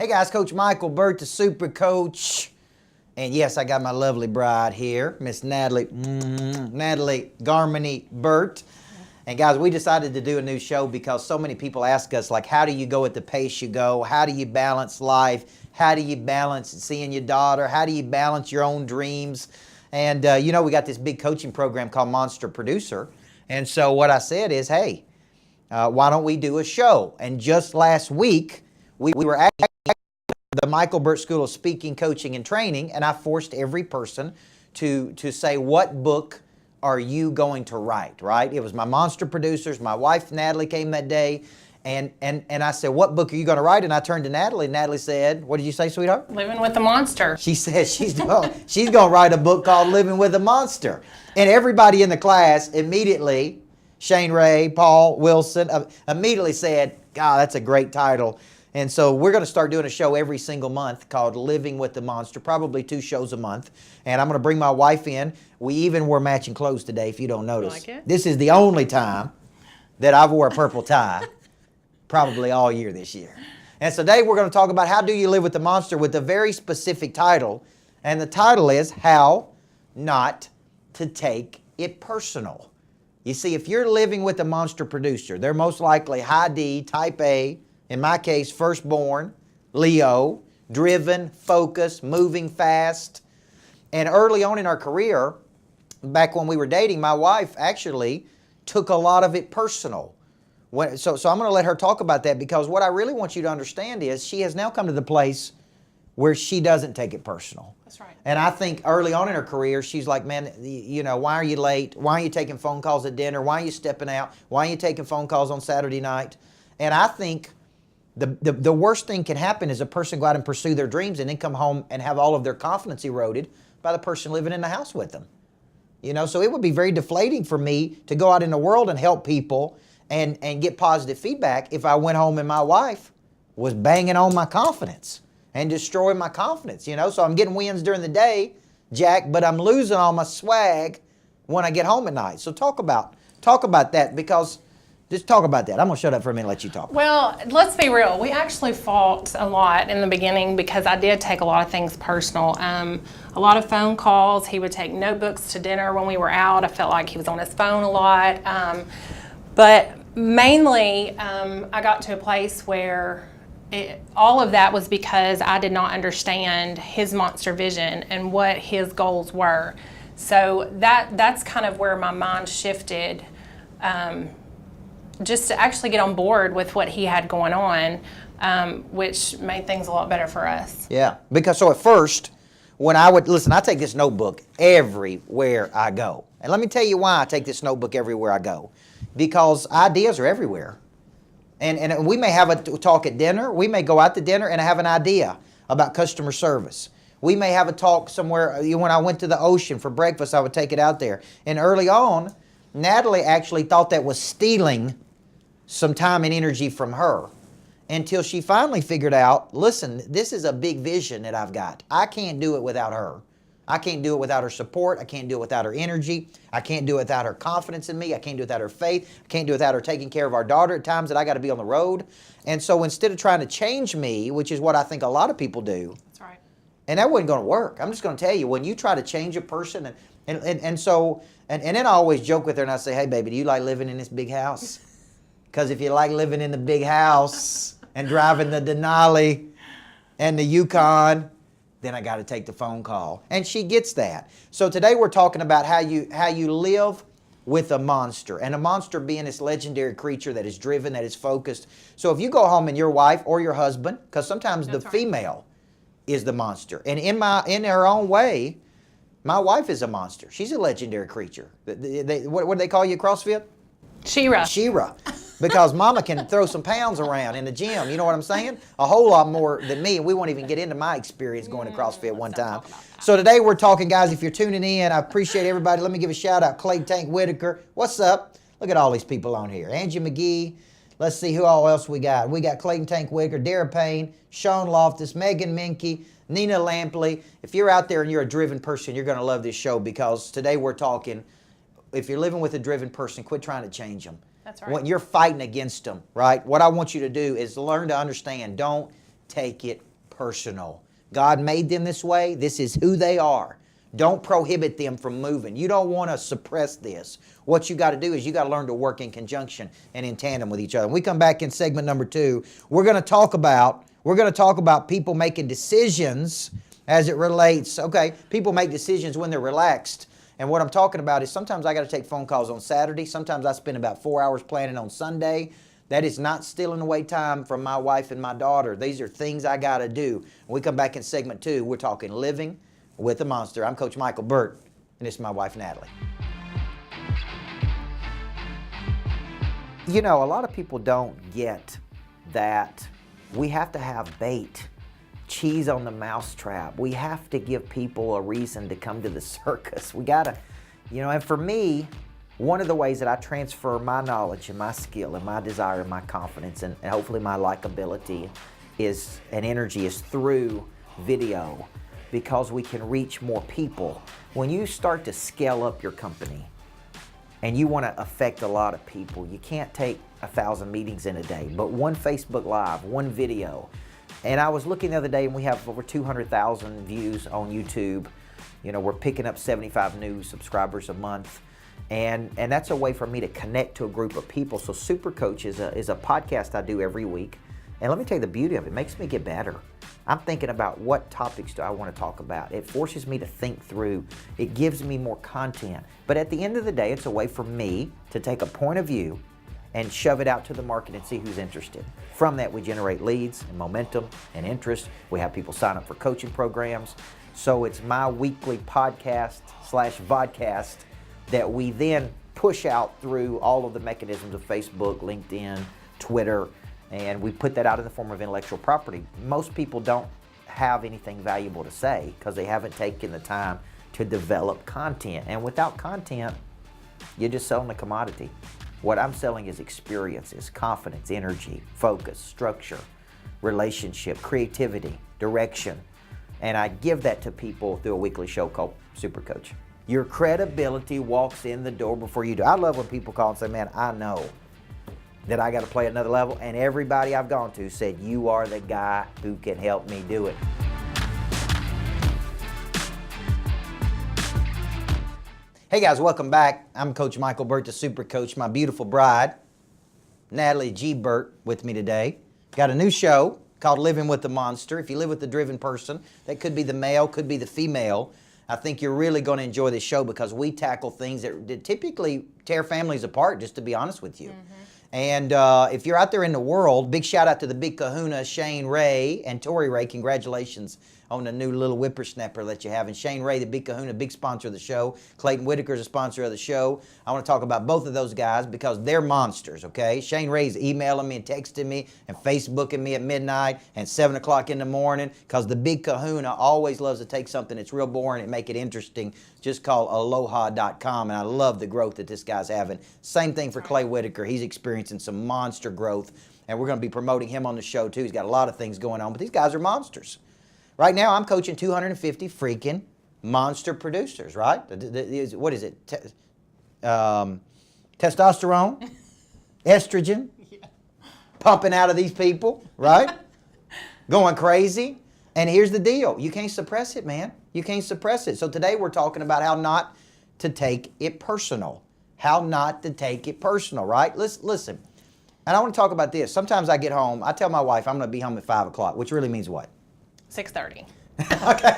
Hey guys, Coach Micheal Burt, the Super Coach. And yes, I got my lovely bride here, Miss Natalie Garmany Burt. And guys, we decided to do a new show because so many people ask us, like, how do you go at the pace you go? How do you balance life? How do you balance seeing your daughter? How do you balance your own dreams? And you know, we got this big coaching program called Monster Producer. And so what I said is, hey, why don't we do a show? And just last week, we were at the Micheal Burt School of Speaking, Coaching, and Training, and I forced every person to say, what book are you going to write, right? It was my Monster Producers. My wife, Natalie, came that day, and I said, what book are you going to write? And I turned to Natalie, and Natalie said, what did you say, sweetheart? Living with the Monster. She said she's going to write a book called Living with a Monster. And everybody in the class immediately, Shane Ray, Paul Wilson, immediately said, God, that's a great title. And so we're going to start doing a show every single month called Living with the Monster, probably 2 shows a month. And I'm going to bring my wife in. We even wore matching clothes today, if you don't notice. Like it? This is the only time that I've wore a purple tie, probably all year this year. And so today we're going to talk about how do you live with the monster with a very specific title. And the title is How Not to Take It Personal. You see, if you're living with a monster producer, they're most likely high D, type A, in my case, firstborn, Leo, driven, focused, moving fast. And early on in our career, back when we were dating, my wife actually took a lot of it personal. So I'm going to let her talk about that, because what I really want you to understand is she has now come to the place where she doesn't take it personal. That's right. And I think early on in her career, she's like, man, you know, why are you late? Why are you taking phone calls at dinner? Why are you stepping out? Why are you taking phone calls on Saturday night? And I think the worst thing can happen is a person go out and pursue their dreams and then come home and have all of their confidence eroded by the person living in the house with them. You know, so it would be very deflating for me to go out in the world and help people and get positive feedback if I went home and my wife was banging on my confidence and destroying my confidence, you know. So I'm getting wins during the day, Jack, but I'm losing all my swag when I get home at night. So talk about that, because just talk about that. I'm going to shut up for a minute and let you talk. Well, let's be real. We actually fought a lot in the beginning because I did take a lot of things personal. A lot of phone calls. He would take notebooks to dinner when we were out. I felt like he was on his phone a lot. But mainly, I got to a place where all of that was because I did not understand his monster vision and what his goals were. So that's kind of where my mind shifted, just to actually get on board with what he had going on, which made things a lot better for us. Yeah, because so at first, when I would, listen, I take this notebook everywhere I go. And let me tell you why I take this notebook everywhere I go. Because ideas are everywhere. And we may have a talk at dinner. We may go out to dinner and have an idea about customer service. We may have a talk somewhere. When I went to the ocean for breakfast, I would take it out there. And early on, Natalie actually thought that was stealing some time and energy from her, until she finally figured out, listen, this is a big vision that I've got. I can't do it without her. I can't do it without her support. I can't do it without her energy. I can't do it without her confidence in me. I can't do it without her faith. I can't do it without her taking care of our daughter at times that I got to be on the road. And so instead of trying to change me, which is what I think a lot of people do, That's right. and that wasn't going to work. I'm just going to tell you, when you try to change a person, and then I always joke with her and I say, hey, baby, do you like living in this big house? Because if you like living in the big house and driving the Denali and the Yukon, then I got to take the phone call. And she gets that. So today we're talking about how you live with a monster. And a monster being this legendary creature that is driven, that is focused. So if you go home and your wife or your husband, because sometimes the female is the monster. And in her own way, my wife is a monster. She's a legendary creature. What do they call you at CrossFit? She-Ra. Because mama can throw some pounds around in the gym. You know what I'm saying? A whole lot more than me. And we won't even get into my experience going to CrossFit one time. So today we're talking, guys, if you're tuning in, I appreciate everybody. Let me give a shout out. Clay Tank Whitaker. What's up? Look at all these people on here. Angie McGee. Let's see who all else we got. We got Clayton Tank Whitaker, Dara Payne, Sean Loftus, Megan Minke, Nina Lampley. If you're out there and you're a driven person, you're going to love this show, because today we're talking, if you're living with a driven person, quit trying to change them. That's right. When you're fighting against them, right? What I want you to do is learn to understand. Don't take it personal. God made them this way. This is who they are. Don't prohibit them from moving. You don't want to suppress this. What you got to do is you got to learn to work in conjunction and in tandem with each other. When we come back in segment number 2, we're going to talk about people making decisions as it relates. Okay, people make decisions when they're relaxed. And what I'm talking about is sometimes I got to take phone calls on Saturday. Sometimes I spend about 4 hours planning on Sunday. That is not stealing away time from my wife and my daughter. These are things I got to do. When we come back in segment 2, we're talking living with a monster. I'm Coach Micheal Burt, and this is my wife, Natalie. You know, a lot of people don't get that we have to have bait, cheese on the mousetrap. We have to give people a reason to come to the circus. We got to, and for me, one of the ways that I transfer my knowledge and my skill and my desire and my confidence and hopefully my likability and energy is through video, because we can reach more people. When you start to scale up your company and you want to affect a lot of people, you can't take 1,000 meetings in a day, but one Facebook Live, one video. And I was looking the other day and we have over 200,000 views on YouTube. We're picking up 75 new subscribers a month. And that's a way for me to connect to a group of people. So Super Coach is a podcast I do every week. And let me tell you the beauty of it. It makes me get better. I'm thinking about what topics do I want to talk about. It forces me to think through. It gives me more content. But at the end of the day, it's a way for me to take a point of view and shove it out to the market and see who's interested. From that, we generate leads and momentum and interest. We have people sign up for coaching programs. So it's my weekly podcast/vodcast that we then push out through all of the mechanisms of Facebook, LinkedIn, Twitter, and we put that out in the form of intellectual property. Most people don't have anything valuable to say because they haven't taken the time to develop content. And without content, you're just selling a commodity. What I'm selling is experiences, confidence, energy, focus, structure, relationship, creativity, direction. And I give that to people through a weekly show called Super Coach. Your credibility walks in the door before you do. I love when people call and say, man, I know that I got to play another level. And everybody I've gone to said, you are the guy who can help me do it. Hey guys, welcome back. I'm Coach Micheal Burt, the Super Coach. My beautiful bride, Natalie G. Burt, with me today. Got a new show called Living with the Monster. If you live with a driven person, that could be the male, could be the female. I think you're really going to enjoy this show because we tackle things that typically tear families apart, just to be honest with you. Mm-hmm. And if you're out there in the world, big shout out to the big kahuna, Shane Ray and Tori Ray. Congratulations on the new little whippersnapper that you have. And Shane Ray, the big kahuna, big sponsor of the show. Clayton Whitaker is a sponsor of the show. I want to talk about both of those guys because they're monsters, okay? Shane Ray's emailing me and texting me and Facebooking me at midnight and 7 o'clock in the morning because the big kahuna always loves to take something that's real boring and make it interesting. Just call aloha.com, and I love the growth that this guy's having. Same thing for Clay Whitaker. He's experiencing some monster growth, and we're going to be promoting him on the show too. He's got a lot of things going on, but these guys are monsters. Right now, I'm coaching 250 freaking monster producers, right? What is it? Testosterone, estrogen, pumping out of these people, right? Going crazy. And here's the deal. You can't suppress it, man. You can't suppress it. So today we're talking about how not to take it personal. How not to take it personal, right? Listen. And I want to talk about this. Sometimes I get home, I tell my wife I'm going to be home at 5 o'clock, which really means what? 6:30. Okay.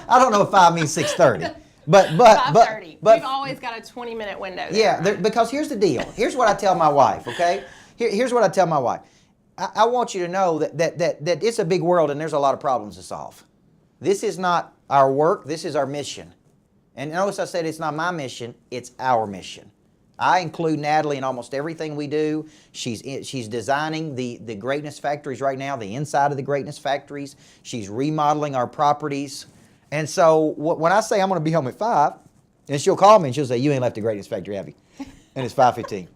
I don't know if 5 means 6:30. But 5:30. We've always got a 20-minute window there. Yeah, right? Because here's the deal. Here's what I tell my wife, okay? Here's what I tell my wife. I want you to know that it's a big world and there's a lot of problems to solve. This is not our work. This is our mission. And notice I said it's not my mission. It's our mission. I include Natalie in almost everything we do. She's designing the greatness factories right now, the inside of the greatness factories. She's remodeling our properties. And so when I say I'm going to be home at 5, and she'll call me and she'll say, you ain't left the greatness factory, have you? And it's 5:15.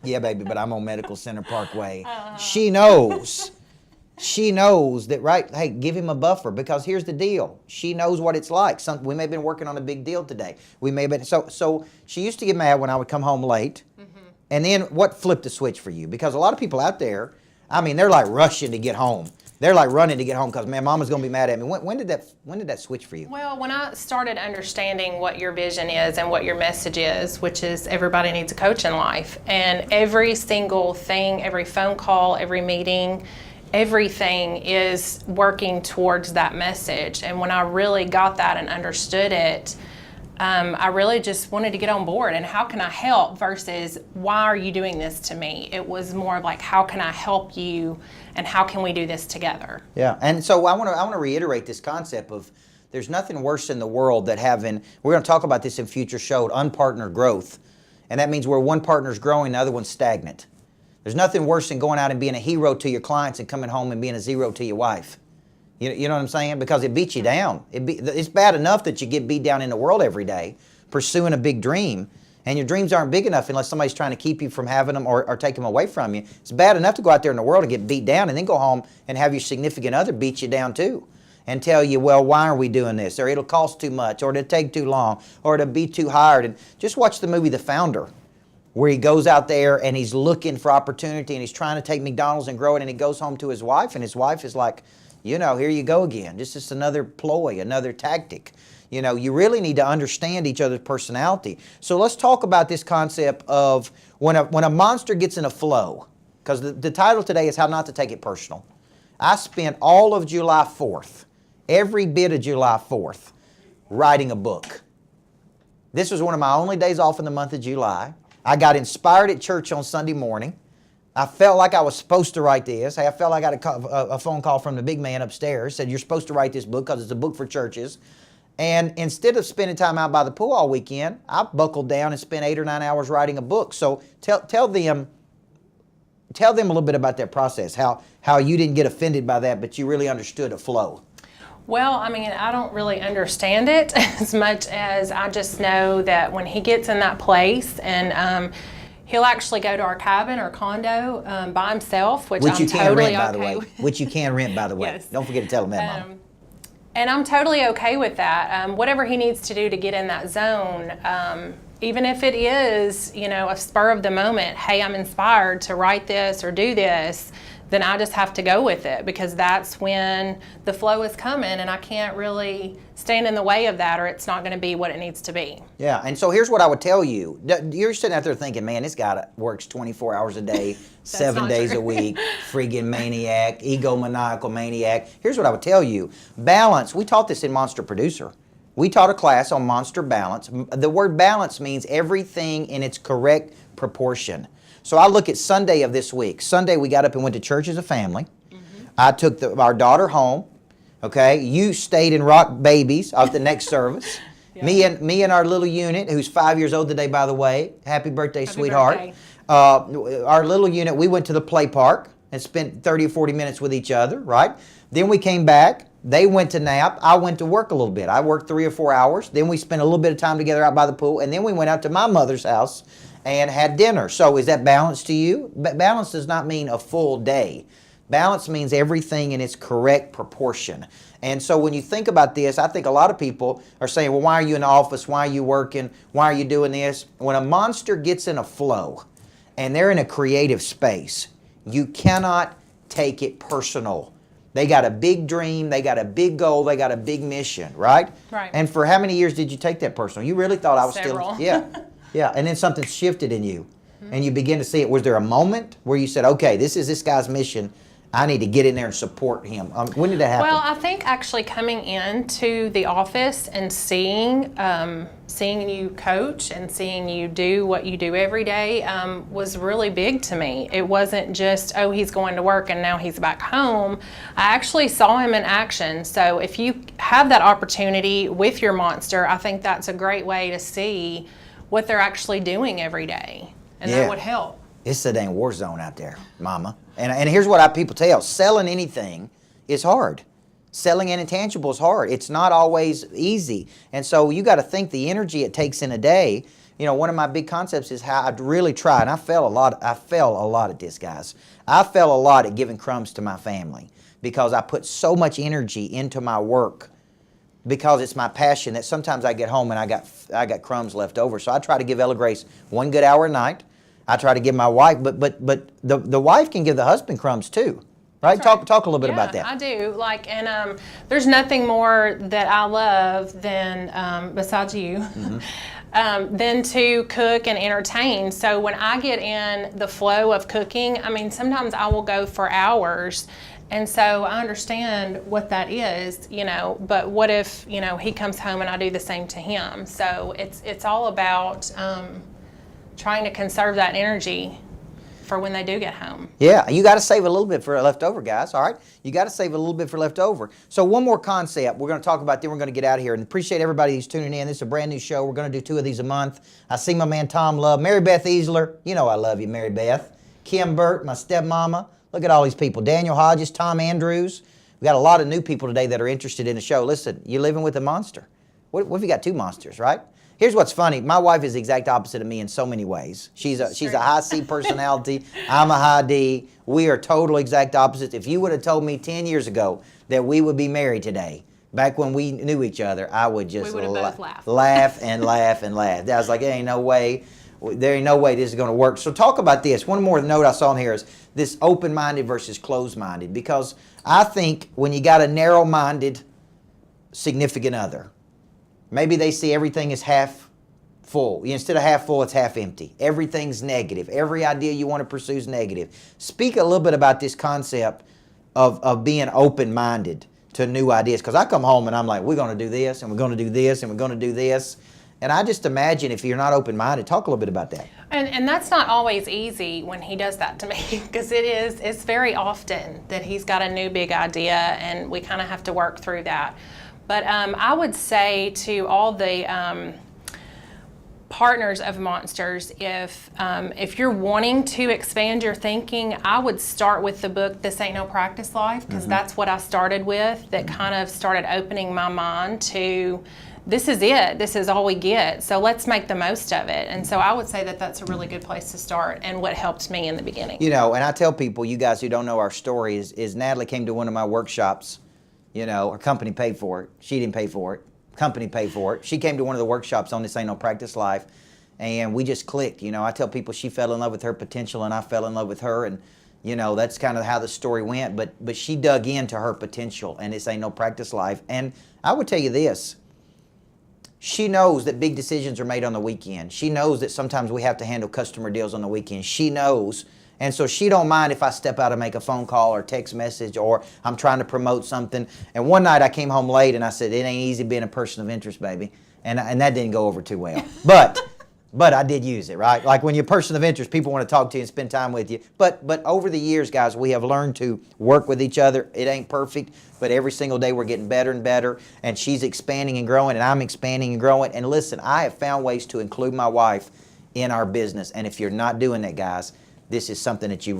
Yeah, baby, but I'm on Medical Center Parkway. She knows that, right? Hey, give him a buffer because here's the deal. She knows what it's like. We may have been working on a big deal today. We may have been, so she used to get mad when I would come home late. Mm-hmm. And then what flipped the switch for you? Because a lot of people out there, I mean, they're like rushing to get home. They're like running to get home because, man, mama's going to be mad at me. When did that switch for you? Well, when I started understanding what your vision is and what your message is, which is everybody needs a coach in life, and every single thing, every phone call, every meeting, everything is working towards that message. And when I really got that and understood it, I really just wanted to get on board, and how can I help versus why are you doing this to me? It was more of like, how can I help you and how can we do this together? Yeah, and so I want to reiterate this concept of there's nothing worse in the world that having, we're going to talk about this in future show, unpartnered growth. And that means where one partner's growing, the other one's stagnant. There's nothing worse than going out and being a hero to your clients and coming home and being a zero to your wife. You know what I'm saying? Because it beats you down. It's bad enough that you get beat down in the world every day pursuing a big dream, and your dreams aren't big enough unless somebody's trying to keep you from having them or take them away from you. It's bad enough to go out there in the world and get beat down and then go home and have your significant other beat you down too and tell you, well, why are we doing this? Or it'll cost too much, or it'll take too long, or it'll be too hard. And just watch the movie The Founder, where he goes out there and he's looking for opportunity and he's trying to take McDonald's and grow it, and he goes home to his wife, and his wife is like, you know, here you go again. This is another ploy, another tactic. You know, you really need to understand each other's personality. So let's talk about this concept of when a monster gets in a flow, because the title today is How Not to Take It Personal. I spent all of July 4th, every bit of July 4th, writing a book. This was one of my only days off in the month of July. I got inspired at church on Sunday morning. I felt like I was supposed to write this. I felt like I got a phone call from the big man upstairs, said, you're supposed to write this book because it's a book for churches. And instead of spending time out by the pool all weekend, I buckled down and spent 8 or 9 hours writing a book. So tell them a little bit about that process, how you didn't get offended by that, but you really understood a flow. Well, I mean, I don't really understand it as much as I just know that when he gets in that place, and he'll actually go to our cabin or condo by himself, which I'm you can totally rent, by the okay way. with. Which you can rent, by the way. Yes. Don't forget to tell him that, Mom. And I'm totally okay with that. Whatever he needs to do to get in that zone, even if it is, you know, a spur of the moment, hey, I'm inspired to write this or do this, then I just have to go with it, because that's when the flow is coming, and I can't really stand in the way of that, or it's not going to be what it needs to be. Yeah, and so here's what I would tell you. You're sitting out there thinking, man, this guy works 24 hours a day, 7 days a week, friggin' maniac, egomaniacal maniac. Here's what I would tell you. Balance, we taught this in Monster Producer. We taught a class on monster balance. The word balance means everything in its correct proportion. So I look at Sunday of this week. Sunday we got up and went to church as a family. Mm-hmm. I took our daughter home. Okay, you stayed and rocked babies at the next service. Yeah. Me and our little unit, who's 5 years old today, by the way. Happy birthday, sweetheart. Birthday. Our little unit, we went to the play park and spent 30 or 40 minutes with each other, right? Then we came back. They went to nap. I went to work a little bit. I worked 3 or 4 hours. Then we spent a little bit of time together out by the pool. And then we went out to my mother's house and had dinner. So is that balance to you? Balance does not mean a full day. Balance means everything in its correct proportion. And so when you think about this, I think a lot of people are saying, well, why are you in the office? Why are you working? Why are you doing this? When a monster gets in a flow and they're in a creative space, you cannot take it personal. They got a big dream, they got a big goal, they got a big mission, right? Right. And for how many years did you take that personal? You really thought I was Several. still, yeah. And then something shifted in you, and you begin to see it. Was there a moment where you said, okay, this is this guy's mission, I need to get in there and support him? When did that happen? Well, I think actually coming into the office and seeing you coach and seeing you do what you do every day was really big to me. It wasn't just, oh, he's going to work and now he's back home. I actually saw him in action. So if you have that opportunity with your monster, I think that's a great way to see what they're actually doing every day. And that would help. It's a dang war zone out there, Mama. And here's what people tell. Selling anything is hard. Selling an intangible is hard. It's not always easy. And so you got to think the energy it takes in a day. You know, one of my big concepts is how I'd really try, and I fell a lot at this, guys. I fell a lot at giving crumbs to my family because I put so much energy into my work because it's my passion that sometimes I get home and I got crumbs left over. So I try to give Ella Grace 1 good hour a night. I try to give my wife, but the wife can give the husband crumbs too. right? Talk a little bit about that. I do. Like, and there's nothing more that I love than, besides you, than to cook and entertain. So when I get in the flow of cooking, I mean, sometimes I will go for hours. And so I understand what that is, you know, but what if, you know, he comes home and I do the same to him? So it's all about trying to conserve that energy for when they do get home. Yeah, you got to save a little bit for leftover, guys, all right? You got to save a little bit for leftover. So one more concept we're going to talk about, then we're going to get out of here. And appreciate everybody who's tuning in. This is a brand new show. We're going to do 2 of these a month. I see my man Tom Love, Mary Beth Easler. You know I love you, Mary Beth. Kim Burt, my stepmama. Look at all these people. Daniel Hodges, Tom Andrews. We got a lot of new people today that are interested in the show. Listen, you're living with a monster. What if you got 2 monsters, right? Here's what's funny. My wife is the exact opposite of me in so many ways. She's a high C personality. I'm a high D. We are total exact opposites. If you would have told me 10 years ago that we would be married today, back when we knew each other, I would just laugh and laugh and laugh. I was like, there ain't no way this is going to work. So talk about this. One more note I saw in here is this open-minded versus closed-minded, because I think when you got a narrow-minded significant other, maybe they see everything as half full. Instead of half full, it's half empty. Everything's negative. Every idea you want to pursue is negative. Speak a little bit about this concept of being open-minded to new ideas, because I come home and I'm like, we're going to do this, and we're going to do this, and we're going to do this. And I just imagine if you're not open-minded, talk a little bit about that. And that's not always easy when he does that to me, because it's very often that he's got a new big idea and we kind of have to work through that. But I would say to all the partners of Monsters, if you're wanting to expand your thinking, I would start with the book, This Ain't No Practice Life, because that's what I started with, that kind of started opening my mind to, this is it, this is all we get, so let's make the most of it. And so I would say that that's a really good place to start, and what helped me in the beginning. You know, and I tell people, you guys who don't know our story, is Natalie came to one of my workshops. You know, her company paid for it. She didn't pay for it. Company paid for it. She came to one of the workshops on This Ain't No Practice Life, and we just clicked. You know, I tell people she fell in love with her potential, and I fell in love with her, and you know, that's kind of how the story went. But she dug into her potential, and This Ain't No Practice Life. And I would tell you this. She knows that big decisions are made on the weekend. She knows that sometimes we have to handle customer deals on the weekend. She knows. And so she don't mind if I step out and make a phone call or text message, or I'm trying to promote something. And one night I came home late and I said, it ain't easy being a person of interest, baby. And that didn't go over too well. But I did use it, right? Like when you're a person of interest, people want to talk to you and spend time with you. But over the years, guys, we have learned to work with each other. It ain't perfect, but every single day we're getting better and better. And she's expanding and growing, and I'm expanding and growing. And listen, I have found ways to include my wife in our business. And if you're not doing that, guys, this is something that you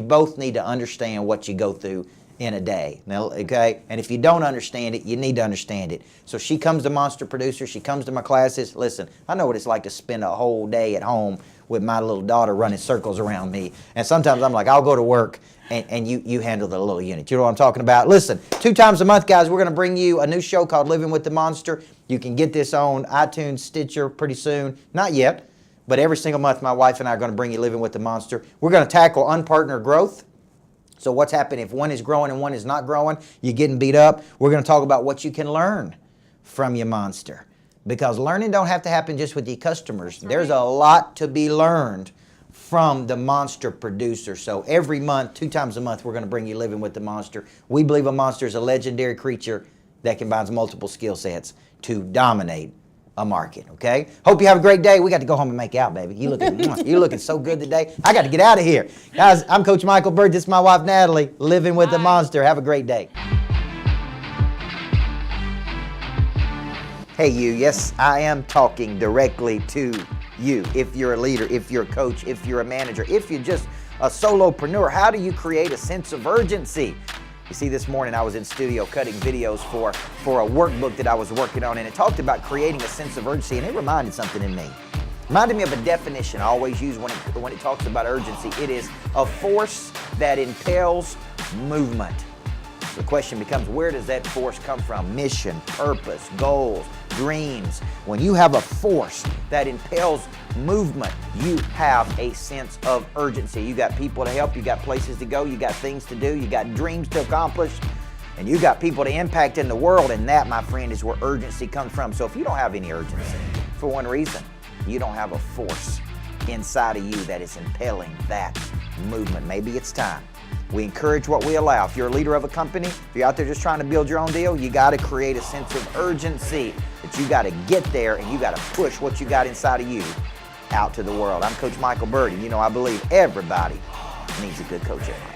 both need to understand what you go through in a day. Now, okay? And if you don't understand it, you need to understand it. So she comes to Monster Producer. She comes to my classes. Listen, I know what it's like to spend a whole day at home with my little daughter running circles around me. And sometimes I'm like, I'll go to work and you handle the little unit. You know what I'm talking about? Listen, 2 times a month, guys, we're going to bring you a new show called Living with the Monster. You can get this on iTunes, Stitcher pretty soon. Not yet, but every single month my wife and I are going to bring you Living with the Monster. We're going to tackle unpartnered growth. So what's happening if one is growing and one is not growing? You're getting beat up. We're going to talk about what you can learn from your monster. Because learning don't have to happen just with your customers. Right. There's a lot to be learned from the Monster Producer. So every month, 2 times a month, we're going to bring you Living with the Monster. We believe a monster is a legendary creature that combines multiple skill sets to dominate a market, okay? Hope you have a great day. We got to go home and make out, baby. You looking so good today. I got to get out of here. Guys, I'm Coach Micheal Burt. This is my wife, Natalie, Living with the Monster. Have a great day. Hey, you. Yes, I am talking directly to you. If you're a leader, if you're a coach, if you're a manager, if you're just a solopreneur, how do you create a sense of urgency? You see, this morning I was in studio cutting videos for a workbook that I was working on, and it talked about creating a sense of urgency, and it reminded something in me. It reminded me of a definition I always use when it talks about urgency. It is a force that impels movement. The question becomes, where does that force come from? Mission, purpose, goals, dreams. When you have a force that impels movement, you have a sense of urgency. You got people to help, you got places to go, you got things to do, you got dreams to accomplish, and you got people to impact in the world, and that, my friend, is where urgency comes from. So if you don't have any urgency, for one reason, you don't have a force inside of you that is impelling that movement. Maybe it's time. We encourage what we allow. If you're a leader of a company, if you're out there just trying to build your own deal, you got to create a sense of urgency that you got to get there, and you got to push what you got inside of you out to the world. I'm Coach Micheal Burt, and I believe everybody needs a good coach in life.